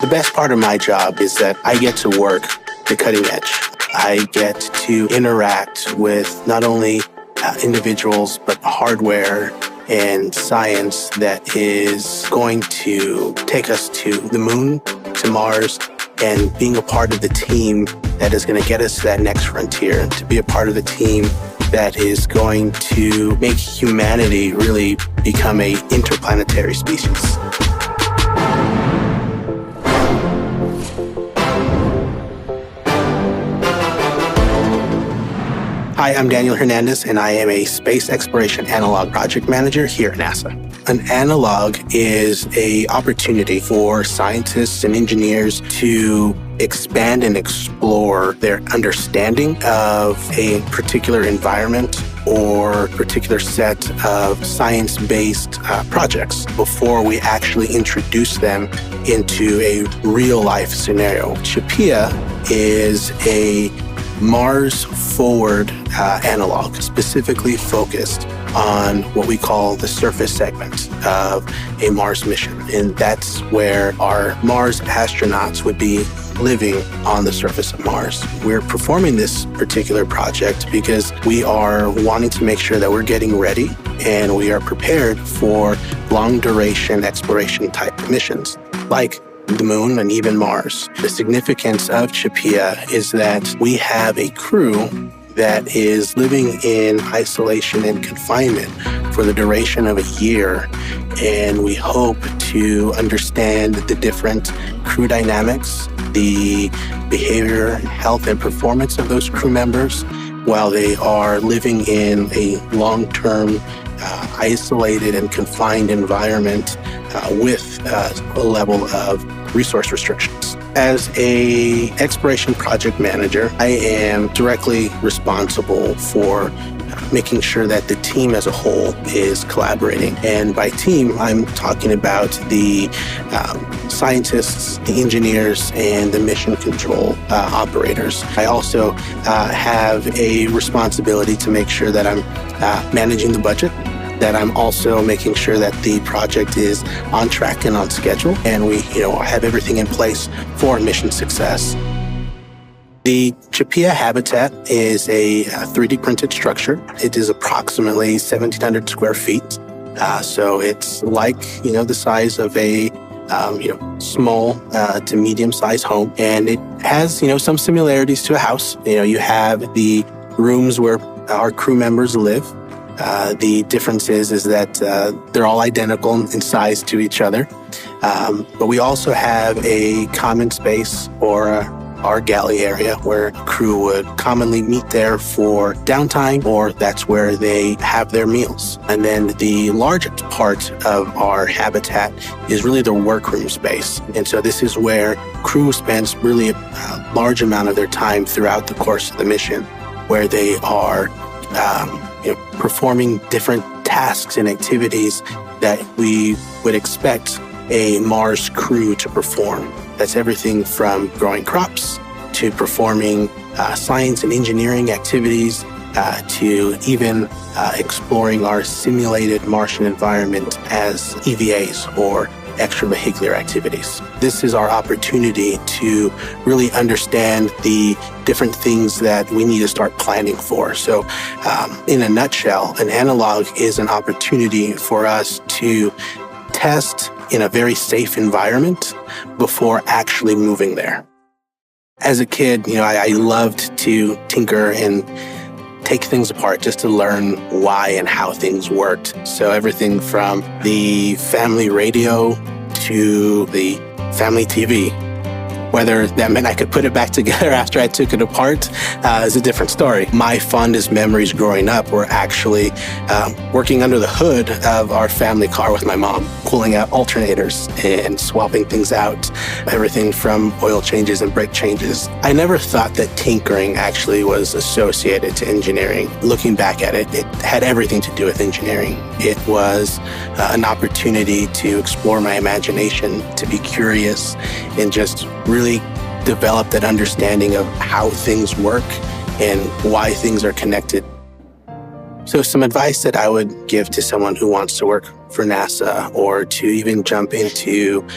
The best part of my job is that I get to work the cutting edge. I get to interact with not only individuals, but hardware and science that is going to take us to the moon, to Mars, and being a part of the team that is going to get us to that next frontier, to be a part of the team that is going to make humanity really become an interplanetary species. Hi, I'm Daniel Hernandez, and I am a Space Exploration Analog Project Manager here at NASA. An analog is an opportunity for scientists and engineers to expand and explore their understanding of a particular environment or particular set of science-based projects before we actually introduce them into a real-life scenario. CHAPEA is a Mars-forward analog, specifically focused on what we call the surface segment of a Mars mission. And that's where our Mars astronauts would be living on the surface of Mars. We're performing this particular project because we are wanting to make sure that we're getting ready and we are prepared for long-duration exploration type missions, like the moon and even Mars. The significance of CHAPEA is that we have a crew that is living in isolation and confinement for the duration of a year, and we hope to understand the different crew dynamics, the behavior, health, and performance of those crew members while they are living in a long-term, isolated and confined environment with a level of resource restrictions. As an exploration project manager, I am directly responsible for making sure that the team as a whole is collaborating. And by team, I'm talking about the scientists, the engineers, and the mission control operators. I also have a responsibility to make sure that I'm managing the budget, that I'm also making sure that the project is on track and on schedule, and we have everything in place for mission success. The CHAPEA habitat is a 3D printed structure. It is approximately 1,700 square feet. So it's like, the size of a small to medium-sized home. And it has, some similarities to a house. You have the rooms where our crew members live. The difference is that they're all identical in size to each other. But we also have a common space or our galley area where crew would commonly meet there for downtime, or that's where they have their meals. And then the largest part of our habitat is really the workroom space. And so this is where crew spends really a large amount of their time throughout the course of the mission, where they are performing different tasks and activities that we would expect a Mars crew to perform. That's everything from growing crops to performing science and engineering activities to even exploring our simulated Martian environment as EVAs or extravehicular activities. This is our opportunity to really understand the different things that we need to start planning for. So in a nutshell, an analog is an opportunity for us to test in a very safe environment before actually moving there. As a kid, I loved to tinker and take things apart just to learn why and how things worked. So everything from the family radio to the family TV. Whether that meant I could put it back together after I took it apart is a different story. My fondest memories growing up were actually working under the hood of our family car with my mom, pulling out alternators and swapping things out, everything from oil changes and brake changes. I never thought that tinkering actually was associated to engineering. Looking back at it, it had everything to do with engineering. It was an opportunity to explore my imagination, to be curious, and just really develop that understanding of how things work and why things are connected. So some advice that I would give to someone who wants to work for NASA or to even jump into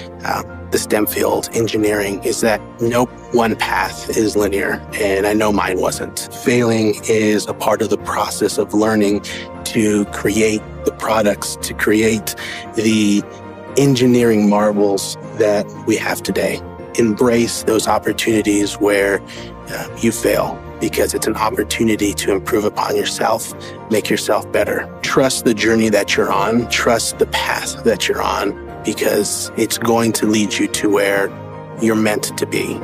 the STEM field, engineering, is that no one path is linear, and I know mine wasn't. Failing is a part of the process of learning to create the products, to create the engineering marvels that we have today. Embrace those opportunities where you fail, because it's an opportunity to improve upon yourself, make yourself better. Trust the journey that you're on, trust the path that you're on, because it's going to lead you to where you're meant to be.